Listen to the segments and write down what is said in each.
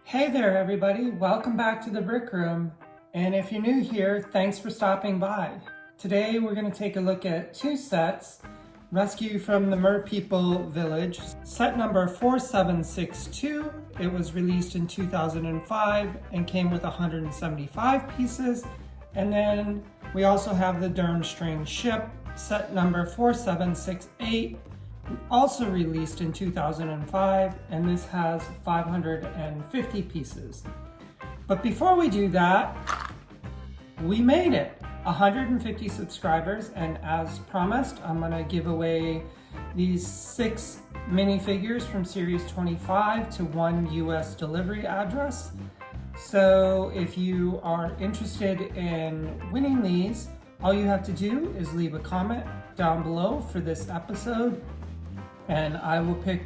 Hey there everybody, welcome back to the Brick Room. And if you're new here, thanks for stopping by. Today we're going to take a look at two sets, Rescue from the Merpeople Village. Set number 4762, it was released in 2005 and came with 175 pieces. And then we also have the Durmstrang ship, set number 4768. Also released in 2005, and this has 550 pieces. But before we do that, we made it 150 subscribers, and as promised, I'm gonna give away these 6 minifigures from series 25 to 1 US delivery address. So if you are interested in winning these, all you have to do is leave a comment down below for this episode, and I will pick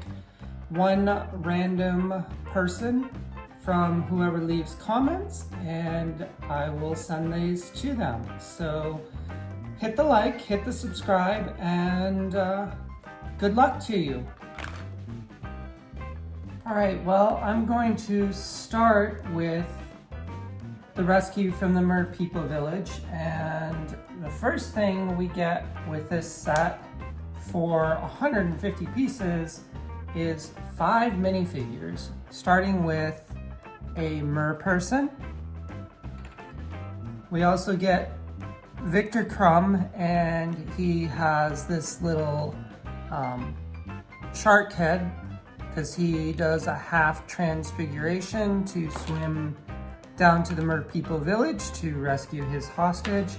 one random person from whoever leaves comments, and I will send these to them. So hit the like, hit the subscribe, and good luck to you. All right, well, I'm going to start with the Rescue from the Merpeople Village, and the first thing we get with this set for 150 pieces is 5 minifigures, starting with a merperson. We also get Victor Crumb, and he has this little shark head because he does a half transfiguration to swim down to the Merpeople village to rescue his hostage.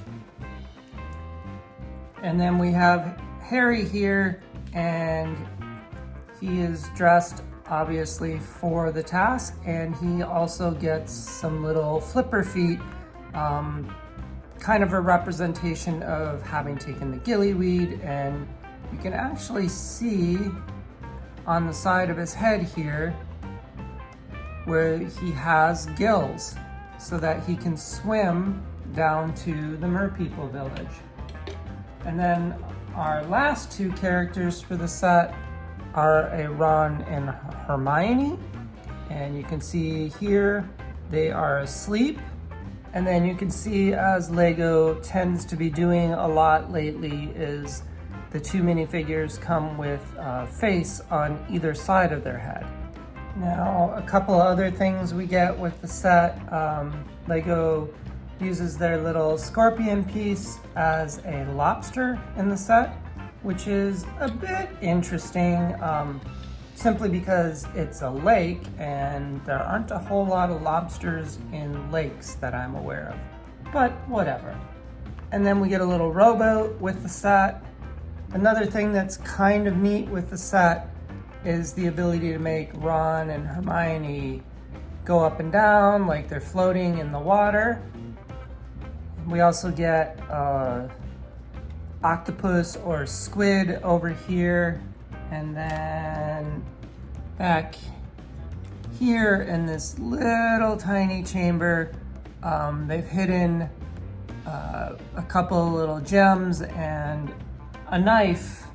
And then we have Harry here, and he is dressed obviously for the task, and he also gets some little flipper feet, kind of a representation of having taken the gillyweed. And you can actually see on the side of his head here where he has gills so that he can swim down to the Merpeople village. And then our last 2 characters for the set are a Ron and Hermione. And you can see here they are asleep. And then you can see, as Lego tends to be doing a lot lately, is the 2 minifigures come with a face on either side of their head. Now, a couple of other things we get with the set. Lego uses their little scorpion piece as a lobster in the set, which is a bit interesting, simply because it's a lake and there aren't a whole lot of lobsters in lakes that I'm aware of, but whatever. And then we get a little rowboat with the set. Another thing that's kind of neat with the set is the ability to make Ron and Hermione go up and down like they're floating in the water. We also get octopus or squid over here, and then back here in this little tiny chamber, they've hidden a couple little gems and a knife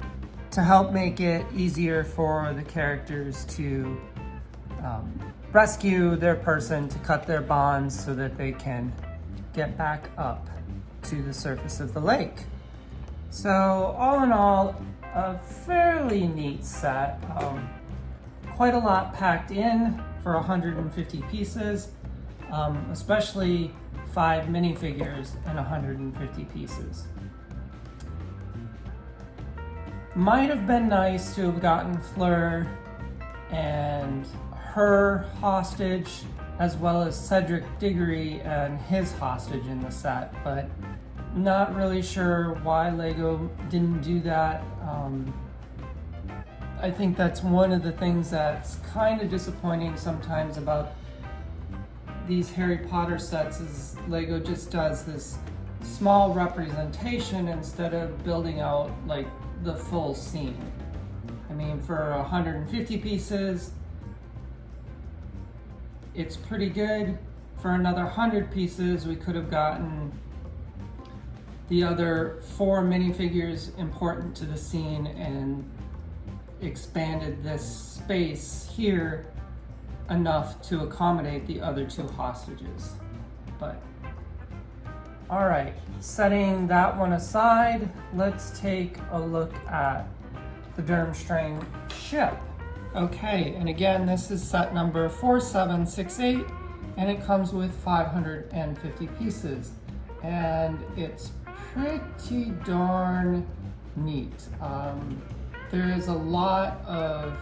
to help make it easier for the characters to rescue their person, to cut their bonds so that they can get back up to the surface of the lake. So all in all, a fairly neat set. Quite a lot packed in for 150 pieces, especially 5 minifigures and 150 pieces. Might have been nice to have gotten Fleur and her hostage, as well as Cedric Diggory and his hostage in the set, but not really sure why Lego didn't do that. I think that's one of the things that's kind of disappointing sometimes about these Harry Potter sets, is Lego just does this small representation instead of building out like the full scene. I mean, for 150 pieces, it's pretty good. For another 100 pieces, we could have gotten the other 4 minifigures important to the scene and expanded this space here enough to accommodate the other 2 hostages. But all right, setting that one aside, let's take a look at the Durmstrang ship. Okay, and again, this is set number 4768, and it comes with 550 pieces, and it's pretty darn neat. There is a lot of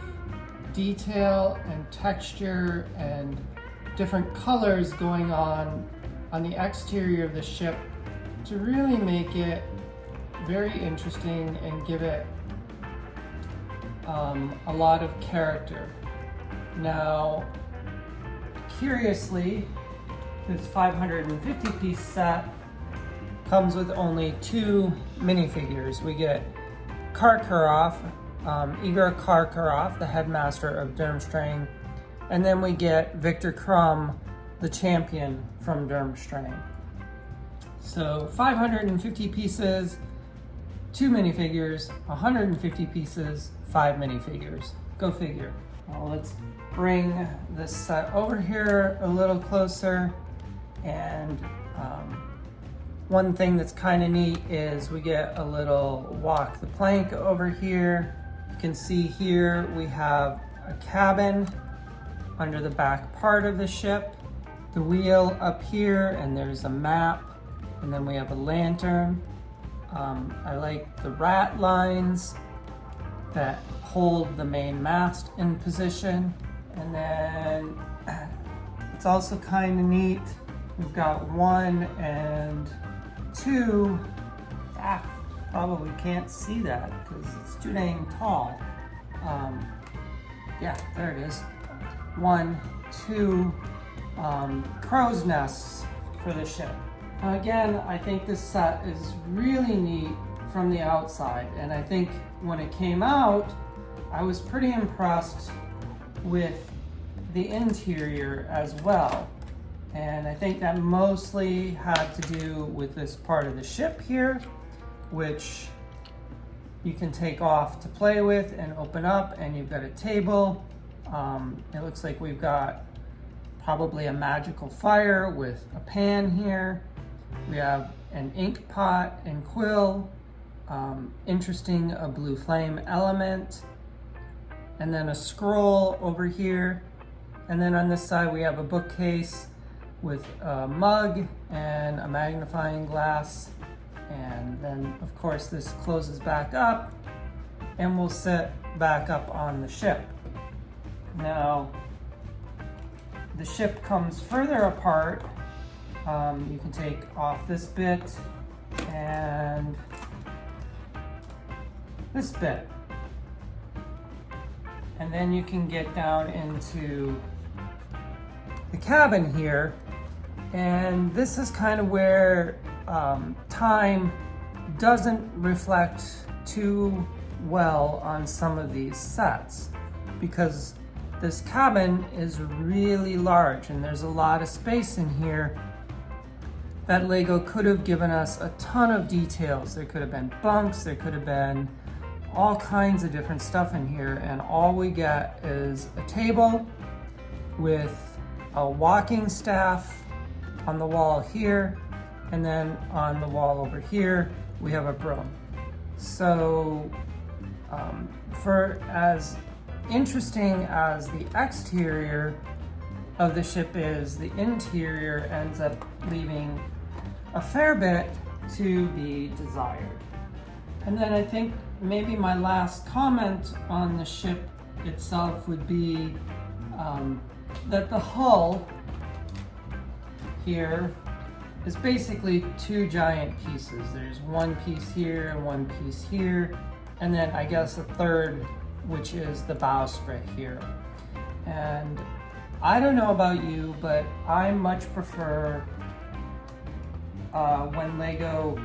detail and texture and different colors going on the exterior of the ship to really make it very interesting and give it a lot of character. Now, curiously, this 550 piece set comes with only 2 minifigures. We get Karkaroff, Igor Karkaroff, the headmaster of Durmstrang, and then we get Victor Krum, the champion from Durmstrang. So 550 pieces, 2 minifigures, 150 pieces, 5 minifigures. Go figure. Well, let's bring this set over here a little closer. And one thing that's kind of neat is we get a little walk the plank over here. You can see here we have a cabin under the back part of the ship, the wheel up here, and there's a map, and then we have a lantern. I like the rat lines that hold the main mast in position. And then it's also kind of neat. We've got 1 and 2. Probably can't see that because it's too dang tall. Yeah, there it is. 1, 2 crow's nests for the ship. Now again, I think this set is really neat from the outside, and I think when it came out, I was pretty impressed with the interior as well. And I think that mostly had to do with this part of the ship here, which you can take off to play with and open up, and you've got a table. It looks like we've got probably a magical fire with a pan here. We have an ink pot and quill, interesting, a blue flame element, and then a scroll over here. And then on this side we have a bookcase with a mug and a magnifying glass. And then of course this closes back up and we'll sit back up on the ship. Now, the ship comes further apart. You can take off this bit and this bit. And then you can get down into the cabin here. And this is kind of where time doesn't reflect too well on some of these sets, because this cabin is really large and there's a lot of space in here that Lego could have given us a ton of details. There could have been bunks, there could have been all kinds of different stuff in here, and all we get is a table with a walking staff on the wall here, and then on the wall over here we have a broom. So for as interesting as the exterior of the ship is, the interior ends up leaving a fair bit to be desired. And then I think maybe my last comment on the ship itself would be that the hull here is basically 2 giant pieces. There's 1 piece here and 1 piece here, and then I guess a third, which is the bowsprit here. And I don't know about you, but I much prefer when Lego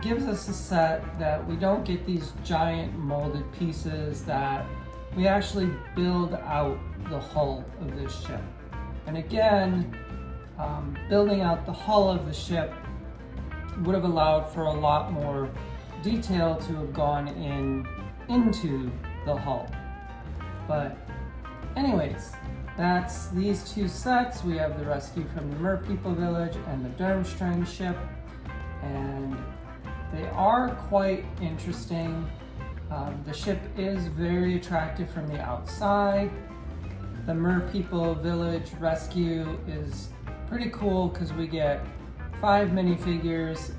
gives us a set that we don't get these giant molded pieces, that we actually build out the hull of this ship. And again, building out the hull of the ship would have allowed for a lot more detail to have gone into the hull. But anyways, that's these two sets. We have the rescue from the Merpeople village and the Durmstrang ship, and they are quite interesting. The ship is very attractive from the outside. The Merpeople village rescue is pretty cool because we get 5 minifigures.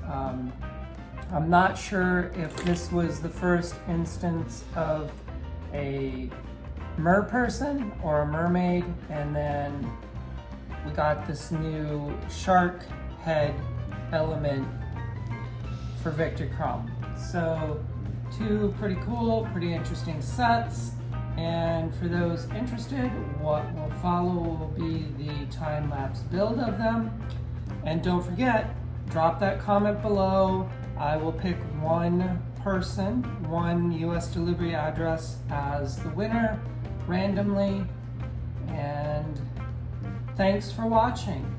I'm not sure if this was the first instance of a merperson or a mermaid, and then we got this new shark head element for Victor Crumb. So 2 pretty cool, pretty interesting sets. And for those interested, what will follow will be the time-lapse build of them. And don't forget, drop that comment below. I will pick one person, one US delivery address as the winner randomly. And thanks for watching.